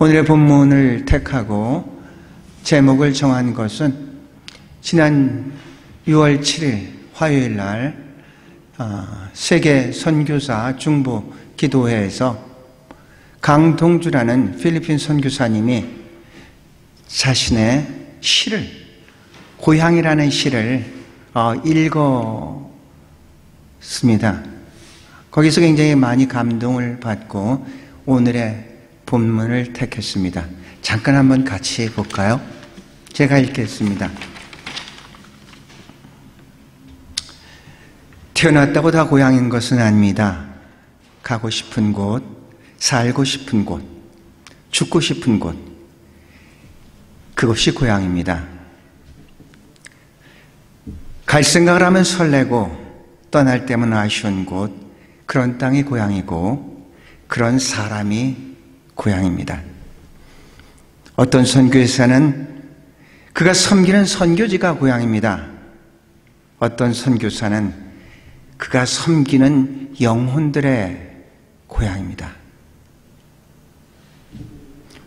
오늘의 본문을 택하고 제목을 정한 것은 지난 6월 7일 화요일 날 세계 선교사 중보 기도회에서 강동주라는 필리핀 선교사님이 자신의 시를, 고향이라는 시를 읽었습니다. 거기서 굉장히 많이 감동을 받고 오늘의 본문을 택했습니다. 잠깐 한번 같이 볼까요? 제가 읽겠습니다. 태어났다고 다 고향인 것은 아닙니다. 가고 싶은 곳, 살고 싶은 곳, 죽고 싶은 곳, 그것이 고향입니다. 갈 생각을 하면 설레고 떠날 때면 아쉬운 곳, 그런 땅이 고향이고 그런 사람이 고향입니다. 어떤 선교사는 그가 섬기는 선교지가 고향입니다. 어떤 선교사는 그가 섬기는 영혼들의 고향입니다.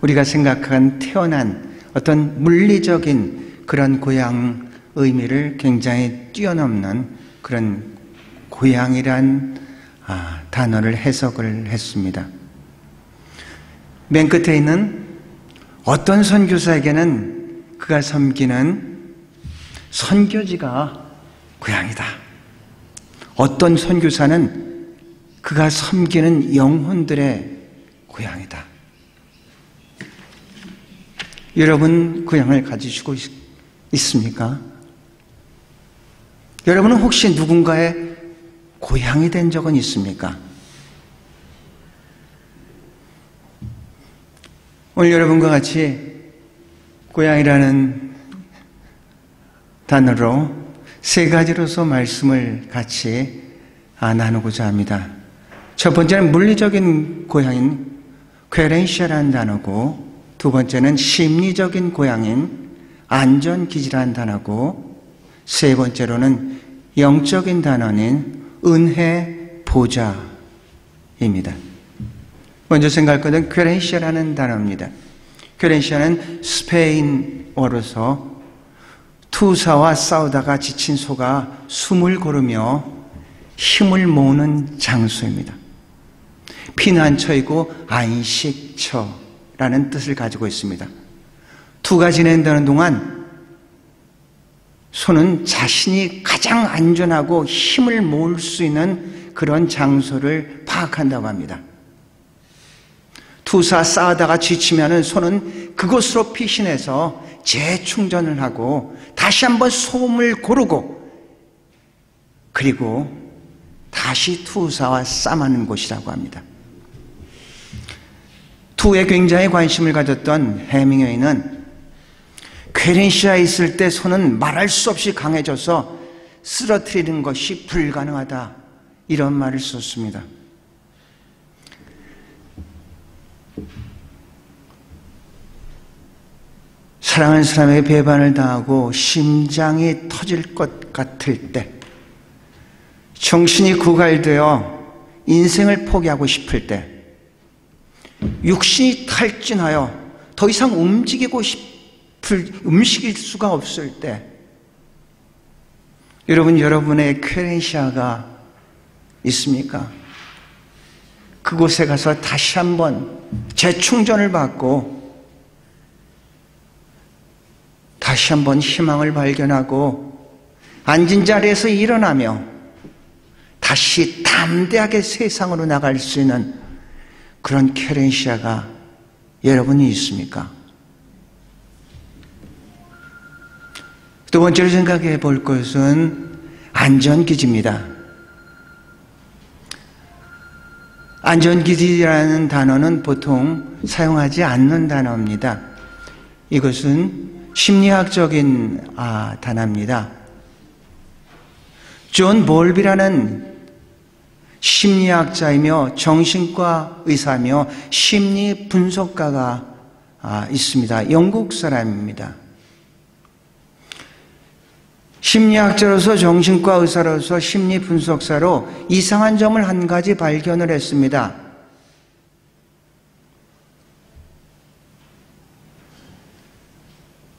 우리가 생각한 태어난 어떤 물리적인 그런 고향 의미를 굉장히 뛰어넘는 그런 고향이란 단어를 해석을 했습니다. 맨 끝에 있는 어떤 선교사에게는 그가 섬기는 선교지가 고향이다. 어떤 선교사는 그가 섬기는 영혼들의 고향이다. 여러분 고향을 가지시고 있습니까? 여러분은 혹시 누군가의 고향이 된 적은 있습니까? 오늘 여러분과 같이 고향이라는 단어로 세 가지로서 말씀을 같이 나누고자 합니다. 첫 번째는 물리적인 고향인 퀘렌시아라는 단어고, 두 번째는 심리적인 고향인 안전기지라는 단어고, 세 번째로는 영적인 단어인 은혜 보좌입니다. 먼저 생각할 것은 퀘렌시아라는 단어입니다. 퀘렌시아는 스페인어로서 투사와 싸우다가 지친 소가 숨을 고르며 힘을 모으는 장소입니다. 피난처이고 안식처라는 뜻을 가지고 있습니다. 투가 지낸다는 동안 소는 자신이 가장 안전하고 힘을 모을 수 있는 그런 장소를 파악한다고 합니다. 투사 싸우다가 지치면 소는 그곳으로 피신해서 재충전을 하고 다시 한번 소음을 고르고 그리고 다시 투사와 싸움하는 곳이라고 합니다. 투에 굉장히 관심을 가졌던 해밍웨이는 퀘렌시아에 있을 때 소는 말할 수 없이 강해져서 쓰러뜨리는 것이 불가능하다, 이런 말을 썼습니다. 사랑하는 사람에게 배반을 당하고 심장이 터질 것 같을 때, 정신이 구갈되어 인생을 포기하고 싶을 때, 육신이 탈진하여 더 이상 움직일 수가 없을 때, 여러분의 퀘렌시아가 있습니까? 그곳에 가서 다시 한번 재충전을 받고 다시 한번 희망을 발견하고 앉은 자리에서 일어나며 다시 담대하게 세상으로 나갈 수 있는 그런 퀘렌시아가 여러분이 있습니까? 두 번째로 생각해 볼 것은 안전기지입니다. 안전기지라는 단어는 보통 사용하지 않는 단어입니다. 이것은 심리학적인 단어입니다. 존 볼비라는 심리학자이며 정신과 의사며 심리 분석가가 있습니다. 영국 사람입니다. 심리학자로서 정신과 의사로서 심리 분석사로 이상한 점을 한 가지 발견을 했습니다.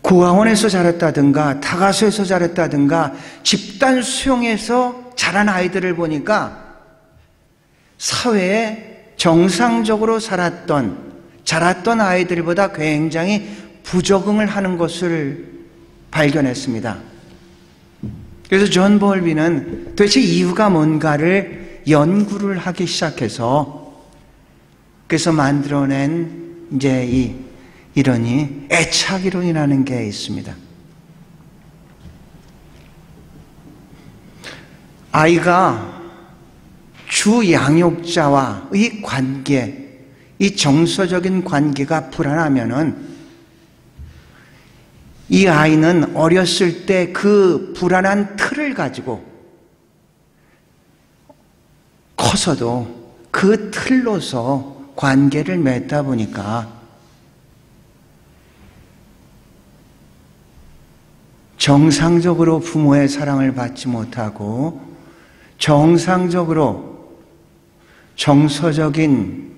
고아원에서 자랐다든가 다가수에서 자랐다든가 집단 수용에서 자란 아이들을 보니까 사회에 정상적으로 자랐던 아이들보다 굉장히 부적응을 하는 것을 발견했습니다. 그래서 존 볼비는 도대체 이유가 뭔가를 연구를 하기 시작해서 그래서 만들어낸 이제 이 이론이 애착이론이라는 게 있습니다. 아이가 주 양육자와의 관계, 이 정서적인 관계가 불안하면은 이 아이는 어렸을 때 그 불안한 틀을 가지고 커서도 그 틀로서 관계를 맺다 보니까 정상적으로 부모의 사랑을 받지 못하고 정상적으로 정서적인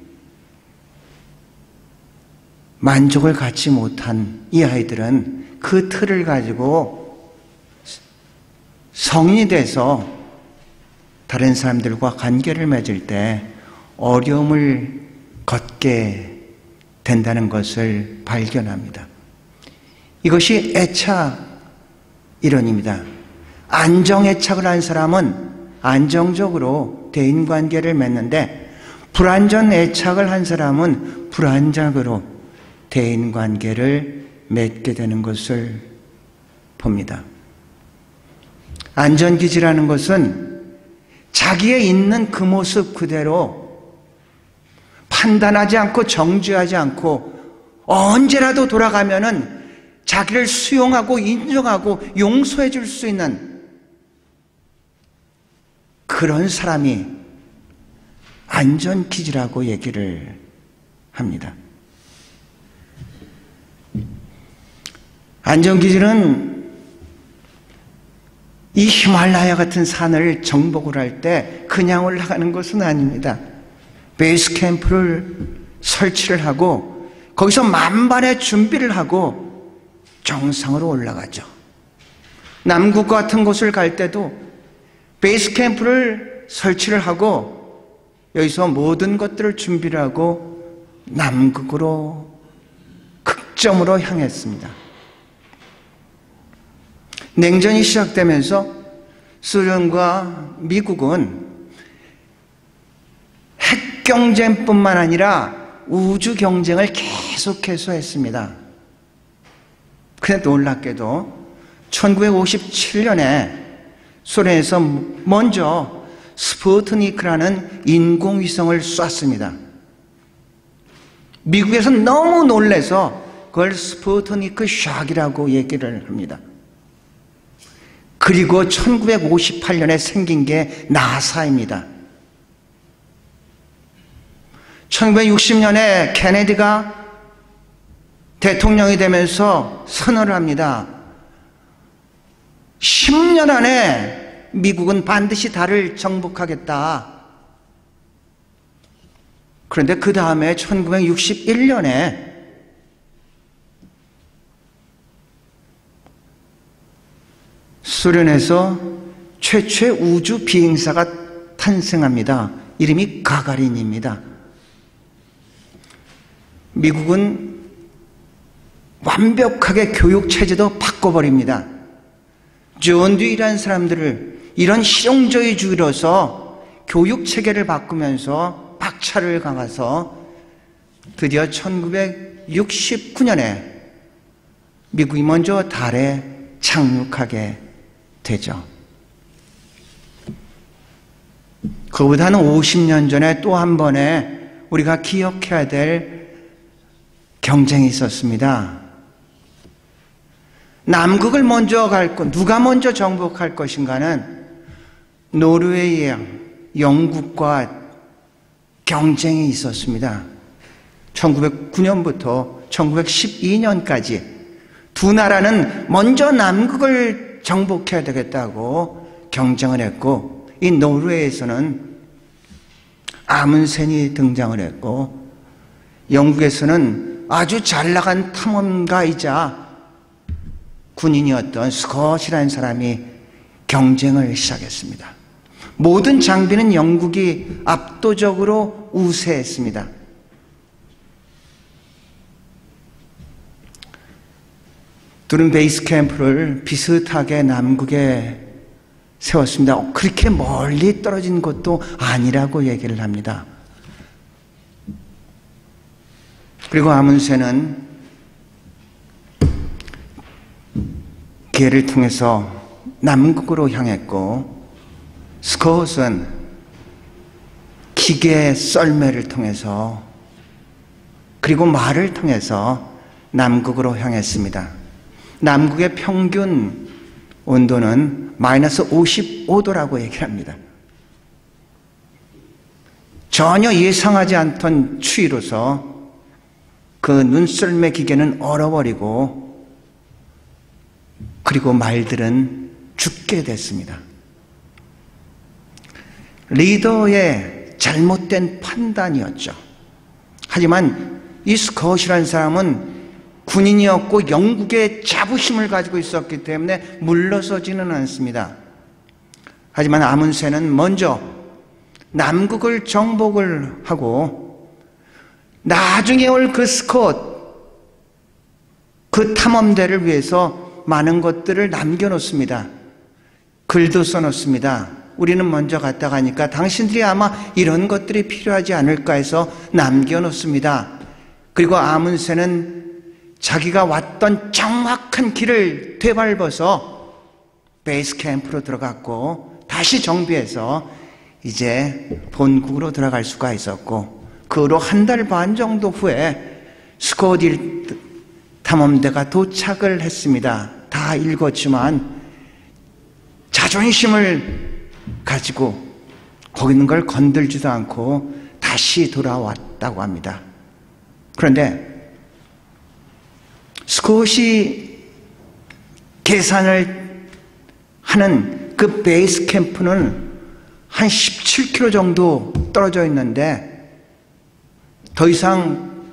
만족을 갖지 못한 이 아이들은 그 틀을 가지고 성인이 돼서 다른 사람들과 관계를 맺을 때 어려움을 겪게 된다는 것을 발견합니다. 이것이 애착 이론입니다. 안정애착을 한 사람은 안정적으로 대인관계를 맺는데 불안전 애착을 한 사람은 불안정으로 대인관계를 맺게 되는 것을 봅니다. 안전기지라는 것은 자기의 있는 그 모습 그대로 판단하지 않고 정죄하지 않고 언제라도 돌아가면은 자기를 수용하고 인정하고 용서해 줄 수 있는 그런 사람이 안전기지라고 얘기를 합니다. 안전기지는 이 히말라야 같은 산을 정복을 할 때 그냥 올라가는 것은 아닙니다. 베이스 캠프를 설치를 하고 거기서 만반의 준비를 하고 정상으로 올라가죠. 남극 같은 곳을 갈 때도 베이스 캠프를 설치를 하고 여기서 모든 것들을 준비를 하고 남극으로 극점으로 향했습니다. 냉전이 시작되면서 소련과 미국은 핵 경쟁뿐만 아니라 우주 경쟁을 계속해서 했습니다. 그런데 놀랍게도 1957년에 소련에서 먼저 스푸트니크라는 인공위성을 쐈습니다. 미국에서는 너무 놀라서 그걸 스푸트니크 샥이라고 얘기를 합니다. 그리고 1958년에 생긴 게 나사입니다. 1960년에 케네디가 대통령이 되면서 선언을 합니다. 10년 안에 미국은 반드시 달을 정복하겠다. 그런데 그 다음에 1961년에 소련에서 최초의 우주 비행사가 탄생합니다. 이름이 가가린입니다. 미국은 완벽하게 교육 체제도 바꿔버립니다. 존 듀이라는 사람들을 이런 실용주의로서 교육 체계를 바꾸면서 박차를 가서 드디어 1969년에 미국이 먼저 달에 착륙하게 되죠. 그보다는 50년 전에 또 한 번에 우리가 기억해야 될 경쟁이 있었습니다. 남극을 먼저 갈 것, 누가 먼저 정복할 것인가는 노르웨이와 영국과 경쟁이 있었습니다. 1909년부터 1912년까지 두 나라는 먼저 남극을 정복해야 되겠다고 경쟁을 했고, 이 노르웨이에서는 아문센이 등장을 했고, 영국에서는 아주 잘 나간 탐험가이자 군인이었던 스콧이라는 사람이 경쟁을 시작했습니다. 모든 장비는 영국이 압도적으로 우세했습니다. 둘은 베이스 캠프를 비슷하게 남극에 세웠습니다. 그렇게 멀리 떨어진 것도 아니라고 얘기를 합니다. 그리고 아문센은 기회를 통해서 남극으로 향했고, 스콧은 기계 썰매를 통해서 그리고 말을 통해서 남극으로 향했습니다. 남극의 평균 온도는 마이너스 55도라고 얘기를 합니다. 전혀 예상하지 않던 추위로서 그 눈썰매 기계는 얼어버리고, 그리고 말들은 죽게 됐습니다. 리더의 잘못된 판단이었죠. 하지만 이 스콧이라는 사람은 군인이었고 영국의 자부심을 가지고 있었기 때문에 물러서지는 않습니다. 하지만 아문센은 먼저 남극을 정복을 하고 나중에 올 그 스콧, 그 탐험대를 위해서 많은 것들을 남겨놓습니다. 글도 써놓습니다. 우리는 먼저 갔다 가니까 당신들이 아마 이런 것들이 필요하지 않을까 해서 남겨놓습니다. 그리고 아문센은 자기가 왔던 정확한 길을 되밟아서 베이스 캠프로 들어갔고, 다시 정비해서 이제 본국으로 들어갈 수가 있었고, 그 후로 한 달 반 정도 후에 스콧 탐험대가 도착을 했습니다. 다 읽었지만 자존심을 가지고 거기 있는 걸 건들지도 않고 다시 돌아왔다고 합니다. 그런데 스콧이 계산을 하는 그 베이스 캠프는 한 17km 정도 떨어져 있는데 더 이상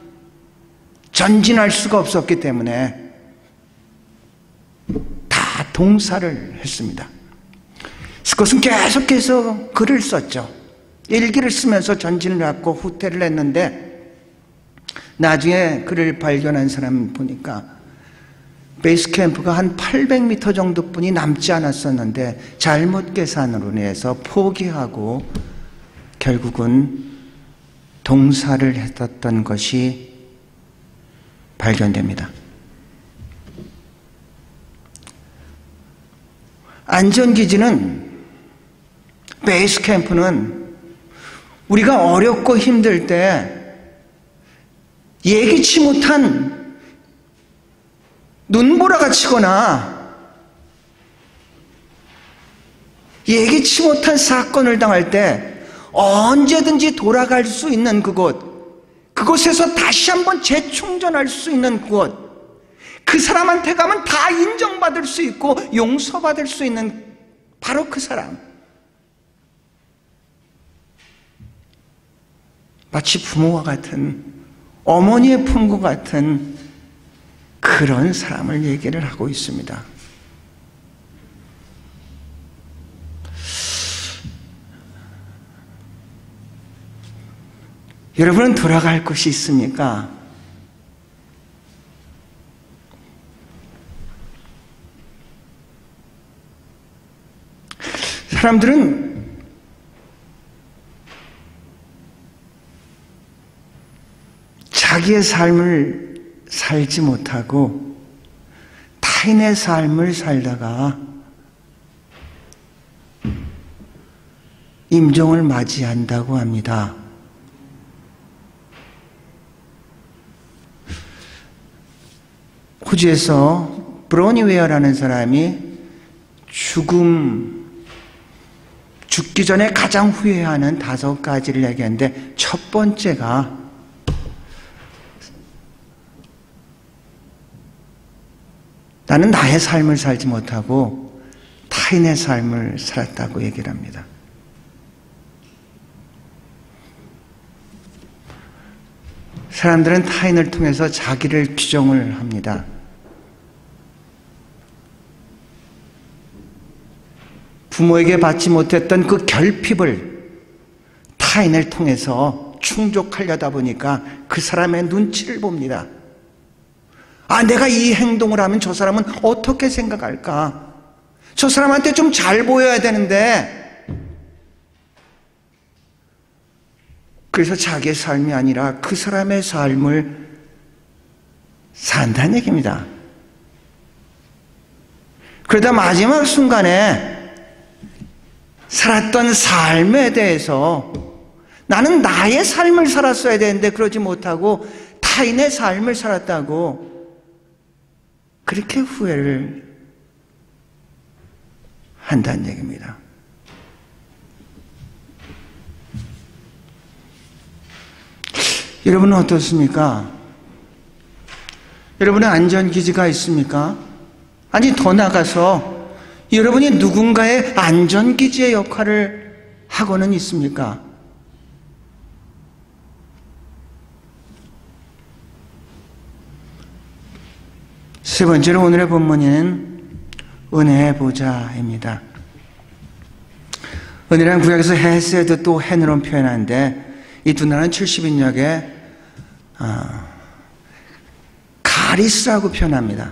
전진할 수가 없었기 때문에 다 동사를 했습니다. 스콧은 계속해서 글을 썼죠. 일기를 쓰면서 전진을 했고 후퇴를 했는데, 나중에 그를 발견한 사람 보니까 베이스 캠프가 한 800m 정도뿐이 남지 않았었는데 잘못 계산으로 인해서 포기하고 결국은 동사를 했었던 것이 발견됩니다. 안전기지는, 베이스 캠프는 우리가 어렵고 힘들 때 예기치 못한 눈보라가 치거나 예기치 못한 사건을 당할 때 언제든지 돌아갈 수 있는 그곳에서 다시 한번 재충전할 수 있는 그곳, 그 사람한테 가면 다 인정받을 수 있고 용서받을 수 있는 바로 그 사람, 마치 부모와 같은, 어머니의 품과 같은 그런 사람을 얘기를 하고 있습니다. 여러분은 돌아갈 곳이 있습니까? 사람들은 자기의 삶을 살지 못하고 타인의 삶을 살다가 임종을 맞이한다고 합니다. 호주에서 브로니웨어라는 사람이 죽기 전에 가장 후회하는 5가지를 얘기했는데, 첫 번째가 나는 나의 삶을 살지 못하고 타인의 삶을 살았다고 얘기를 합니다. 사람들은 타인을 통해서 자기를 규정을 합니다. 부모에게 받지 못했던 그 결핍을 타인을 통해서 충족하려다 보니까 그 사람의 눈치를 봅니다. 아, 내가 이 행동을 하면 저 사람은 어떻게 생각할까? 저 사람한테 좀 잘 보여야 되는데. 그래서 자기의 삶이 아니라 그 사람의 삶을 산다는 얘기입니다. 그러다 마지막 순간에 살았던 삶에 대해서 나는 나의 삶을 살았어야 되는데 그러지 못하고 타인의 삶을 살았다고 그렇게 후회를 한다는 얘기입니다. 여러분은 어떻습니까? 여러분의 안전기지가 있습니까? 아니, 더 나가서 여러분이 누군가의 안전기지의 역할을 하고는 있습니까? 세 번째로 오늘의 본문은 은혜의 보좌입니다. 은혜란 구약에서 헤세드 또 헤느론 표현하는데 이 두 단어는 70인역에 가리스라고 표현합니다.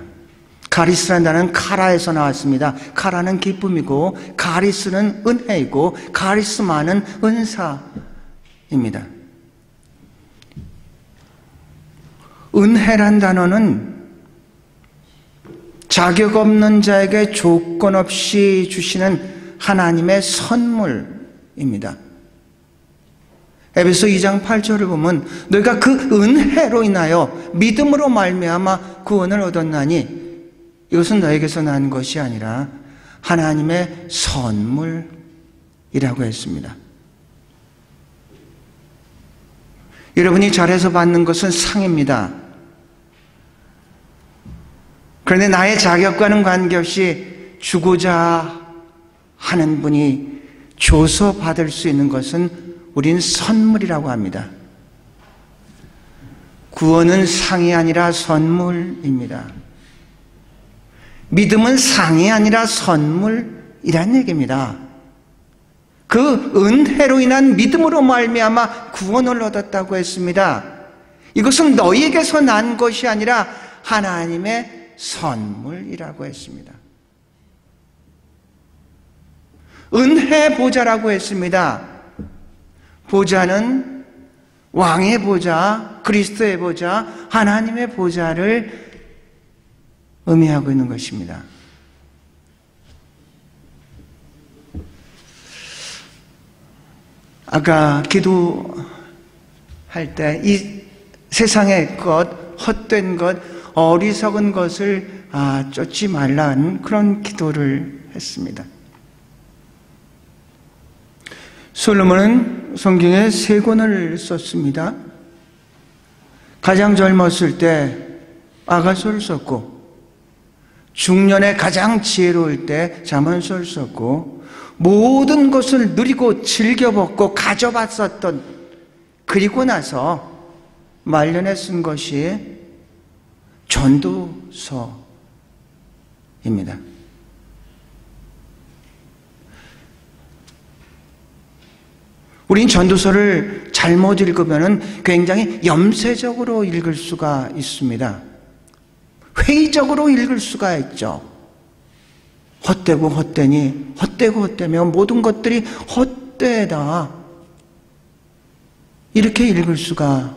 가리스라는 단어는 카라에서 나왔습니다. 카라는 기쁨이고 가리스는 은혜이고 가리스마는 은사입니다. 은혜란 단어는 자격 없는 자에게 조건 없이 주시는 하나님의 선물입니다. 에베소 2장 8절을 보면 너희가 그 은혜로 인하여 믿음으로 말미암아 구원을 얻었나니 이것은 너에게서 난 것이 아니라 하나님의 선물이라고 했습니다. 여러분이 잘해서 받는 것은 상입니다. 그런데 나의 자격과는 관계없이 주고자 하는 분이 줘서 받을 수 있는 것은 우린 선물이라고 합니다. 구원은 상이 아니라 선물입니다. 믿음은 상이 아니라 선물이란 얘기입니다. 그 은혜로 인한 믿음으로 말미암아 구원을 얻었다고 했습니다. 이것은 너희에게서 난 것이 아니라 하나님의 선물이라고 했습니다. 은혜 보좌라고 했습니다. 보좌는 왕의 보좌, 그리스도의 보좌, 하나님의 보좌를 의미하고 있는 것입니다. 아까 기도할 때 이 세상의 것, 헛된 것, 어리석은 것을 쫓지 말라는 그런 기도를 했습니다. 솔로몬은 성경에 3권을 썼습니다. 가장 젊었을 때 아가서를 썼고 중년에 가장 지혜로울 때 잠언서를 썼고 모든 것을 누리고 즐겨먹고 가져봤었던 그리고 나서 말년에 쓴 것이 전도서입니다. 우린 전도서를 잘못 읽으면 굉장히 염세적으로 읽을 수가 있습니다. 회의적으로 읽을 수가 있죠. 헛되고 헛되니 헛되고 헛되며 모든 것들이 헛되다 이렇게 읽을 수가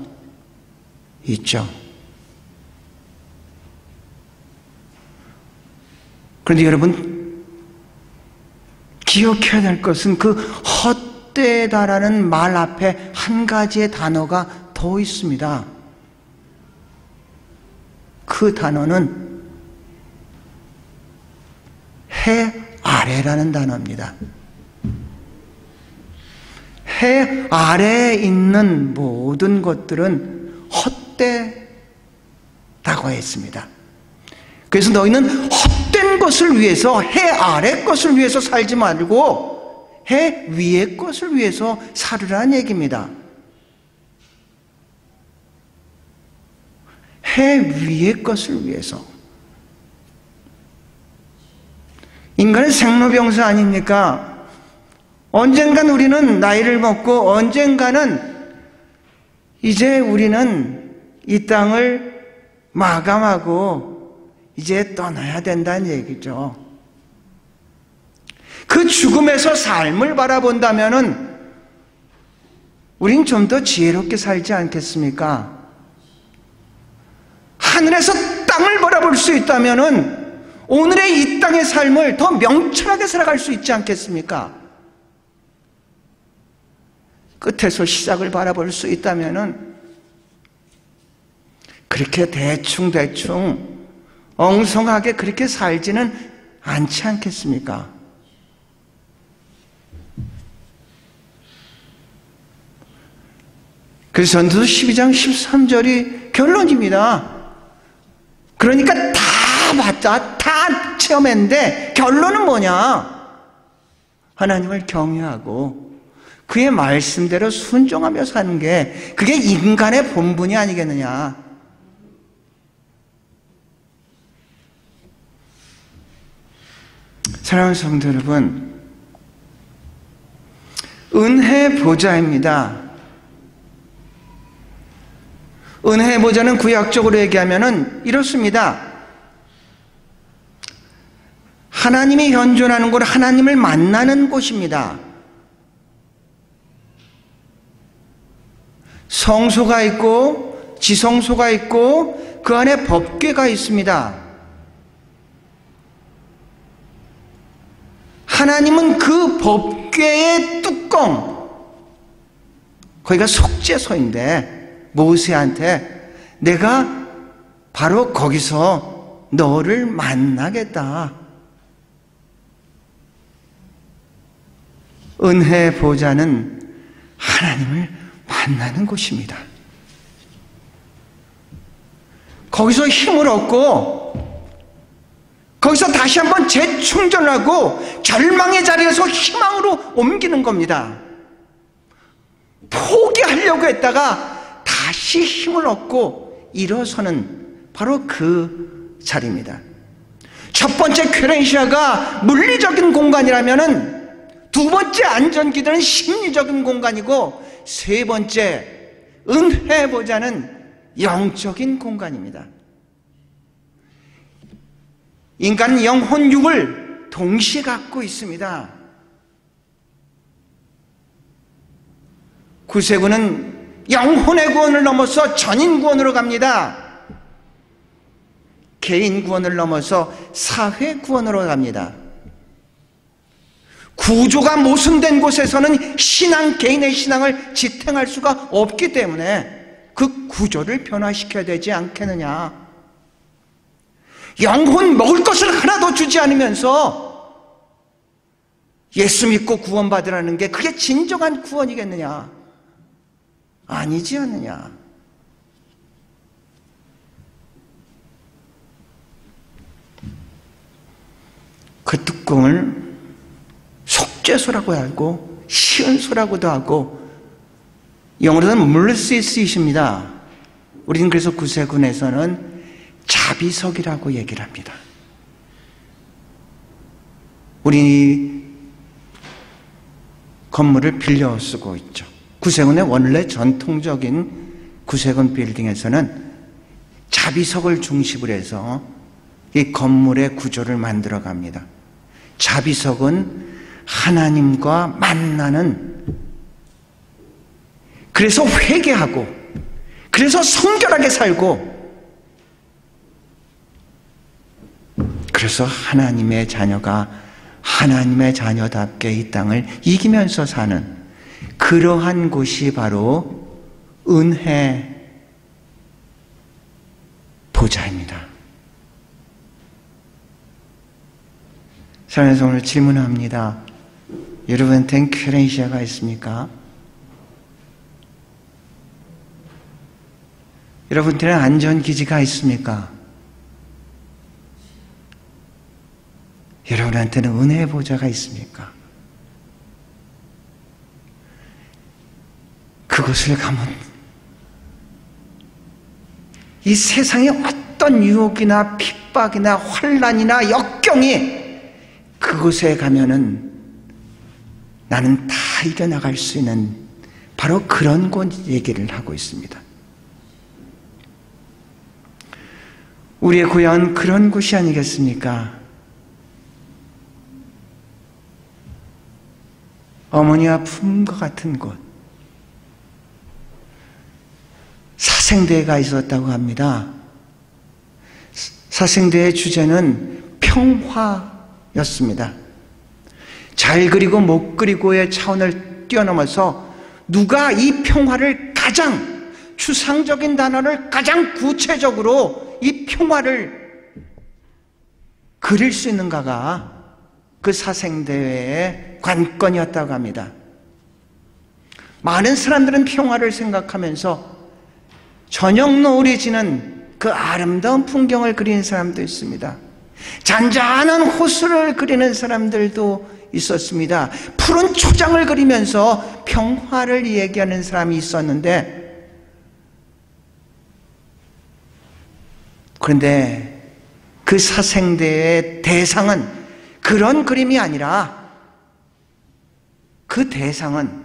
있죠. 그런데 여러분 기억해야 될 것은 그 헛되다라는 말 앞에 한 가지의 단어가 더 있습니다. 그 단어는 해 아래라는 단어입니다. 해 아래에 있는 모든 것들은 헛되다고 했습니다. 그래서 너희는 헛된 것을 위해서 해 아래 것을 위해서 살지 말고 해 위의 것을 위해서 살으라는 얘기입니다. 해 위의 것을 위해서. 인간은 생로병사 아닙니까? 언젠간 우리는 나이를 먹고 언젠가는 이제 우리는 이 땅을 마감하고 이제 떠나야 된다는 얘기죠. 그 죽음에서 삶을 바라본다면은 우린 좀 더 지혜롭게 살지 않겠습니까? 하늘에서 땅을 바라볼 수 있다면은 오늘의 이 땅의 삶을 더 명철하게 살아갈 수 있지 않겠습니까? 끝에서 시작을 바라볼 수 있다면은 그렇게 대충 엉성하게 그렇게 살지는 않지 않겠습니까? 그래서 전도서 12장 13절이 결론입니다. 그러니까 다 봤다, 다 체험했는데 결론은 뭐냐? 하나님을 경외하고 그의 말씀대로 순종하며 사는 게 그게 인간의 본분이 아니겠느냐? 사랑하는 성도 여러분, 은혜 보좌입니다. 은혜 보좌는 구약적으로 얘기하면은 이렇습니다. 하나님이 현존하는 곳, 하나님을 만나는 곳입니다. 성소가 있고 지성소가 있고 그 안에 법궤가 있습니다. 하나님은 그 법궤의 뚜껑, 거기가 속죄소인데 모세한테 내가 바로 거기서 너를 만나겠다. 은혜 보좌는 하나님을 만나는 곳입니다. 거기서 힘을 얻고 거기서 다시 한번 재충전하고 절망의 자리에서 희망으로 옮기는 겁니다. 포기하려고 했다가 다시 힘을 얻고 일어서는 바로 그 자리입니다. 첫 번째 퀘렌시아가 물리적인 공간이라면은 두 번째 안전기도는 심리적인 공간이고 세 번째 은혜 보좌는 영적인 공간입니다. 인간은 영혼 육을 동시에 갖고 있습니다. 구세군은 영혼의 구원을 넘어서 전인 구원으로 갑니다. 개인 구원을 넘어서 사회 구원으로 갑니다. 구조가 모순된 곳에서는 개인의 신앙을 지탱할 수가 없기 때문에 그 구조를 변화시켜야 되지 않겠느냐. 영혼 먹을 것을 하나도 주지 않으면서 예수 믿고 구원받으라는 게 그게 진정한 구원이겠느냐? 아니지 않느냐? 그 뚜껑을 속죄소라고 하고 시은소라고도 하고 영어로는 mercyseat입니다. 우리는 그래서 구세군에서는 자비석이라고 얘기를 합니다. 우리 건물을 빌려 쓰고 있죠. 구세군의 원래 전통적인 구세군 빌딩에서는 자비석을 중심으로 해서 이 건물의 구조를 만들어 갑니다. 자비석은 하나님과 만나는, 그래서 회개하고 그래서 성결하게 살고 그래서 하나님의 자녀가 하나님의 자녀답게 이 땅을 이기면서 사는 그러한 곳이 바로 은혜 보좌입니다. 그래서 오늘 질문합니다. 여러분한테는 퀘렌시아가 있습니까? 여러분한테는 안전기지가 있습니까? 여러분한테는 은혜의 보좌가 있습니까? 그곳을 가면 이 세상의 어떤 유혹이나 핍박이나 환난이나 역경이 그곳에 가면은 나는 다 이겨나갈 수 있는 바로 그런 곳 얘기를 하고 있습니다. 우리의 고향은 그런 곳이 아니겠습니까? 어머니와 품과 같은 곳. 사생대가 있었다고 합니다. 사생대의 주제는 평화였습니다. 잘 그리고 못 그리고의 차원을 뛰어넘어서 누가 이 평화를 가장 추상적인 단어를 가장 구체적으로 이 평화를 그릴 수 있는가가 그 사생대회의 관건이었다고 합니다. 많은 사람들은 평화를 생각하면서 저녁 노을이 지는 그 아름다운 풍경을 그리는 사람도 있습니다. 잔잔한 호수를 그리는 사람들도 있었습니다. 푸른 초장을 그리면서 평화를 얘기하는 사람이 있었는데, 그런데 그 사생대의 대상은 그런 그림이 아니라 그 대상은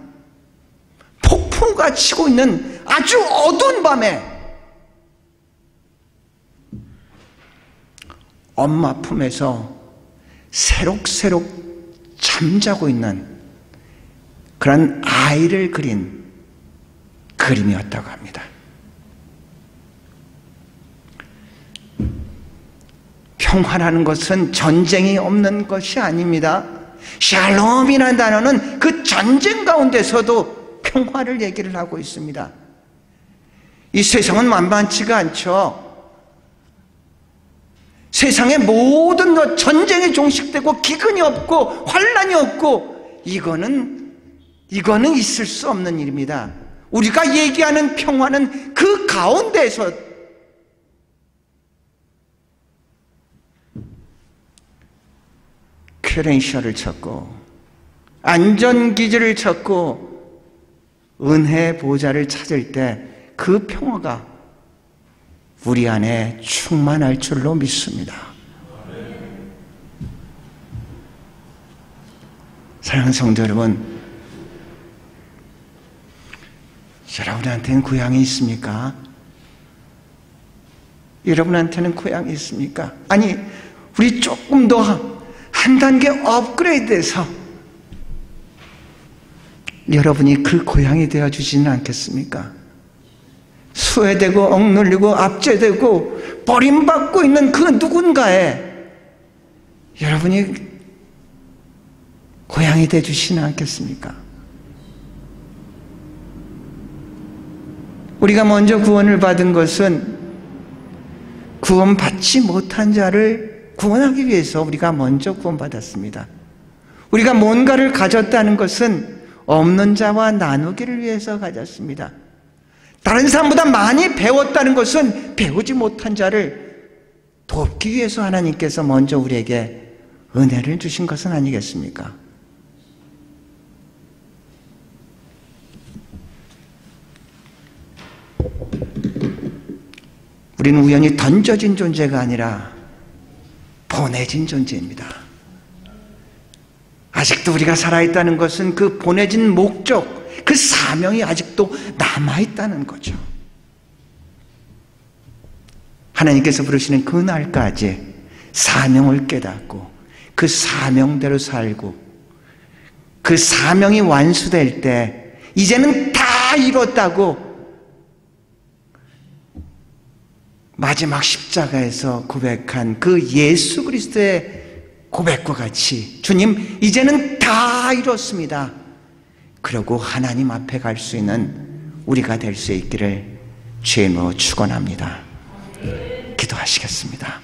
폭풍우가 치고 있는 아주 어두운 밤에 엄마 품에서 새록새록 잠자고 있는 그런 아이를 그린 그림이었다고 합니다. 평화라는 것은 전쟁이 없는 것이 아닙니다. 샬롬이라는 단어는 그 전쟁 가운데서도 평화를 얘기를 하고 있습니다. 이 세상은 만만치가 않죠. 세상의 모든 것, 전쟁이 종식되고 기근이 없고 환란이 없고 이거는 있을 수 없는 일입니다. 우리가 얘기하는 평화는 그 가운데에서 퀘렌시아를 찾고 안전기지를 찾고 은혜 보좌를 찾을 때 그 평화가 우리 안에 충만할 줄로 믿습니다. 사랑하는 성도 여러분, 여러분한테는 고향이 있습니까? 여러분한테는 고향이 있습니까? 아니, 우리 조금 더 한 단계 업그레이드해서 여러분이 그 고향이 되어주지는 않겠습니까? 수혜되고 억눌리고 압제되고 버림받고 있는 그 누군가에 여러분이 고향이 되어주시는 않겠습니까? 우리가 먼저 구원을 받은 것은 구원받지 못한 자를 구원하기 위해서 우리가 먼저 구원받았습니다. 우리가 뭔가를 가졌다는 것은 없는 자와 나누기를 위해서 가졌습니다. 다른 사람보다 많이 배웠다는 것은 배우지 못한 자를 돕기 위해서 하나님께서 먼저 우리에게 은혜를 주신 것은 아니겠습니까? 우리는 우연히 던져진 존재가 아니라 보내진 존재입니다. 아직도 우리가 살아있다는 것은 그 보내진 목적, 그 사명이 아직도 남아있다는 거죠. 하나님께서 부르시는 그 날까지 사명을 깨닫고 그 사명대로 살고 그 사명이 완수될 때 이제는 다 이뤘다고 마지막 십자가에서 고백한 그 예수 그리스도의 고백과 같이 주님 이제는 다 이뤘습니다. 그러고 하나님 앞에 갈 수 있는 우리가 될 수 있기를 주의 이름으로 축원합니다. 기도하시겠습니다.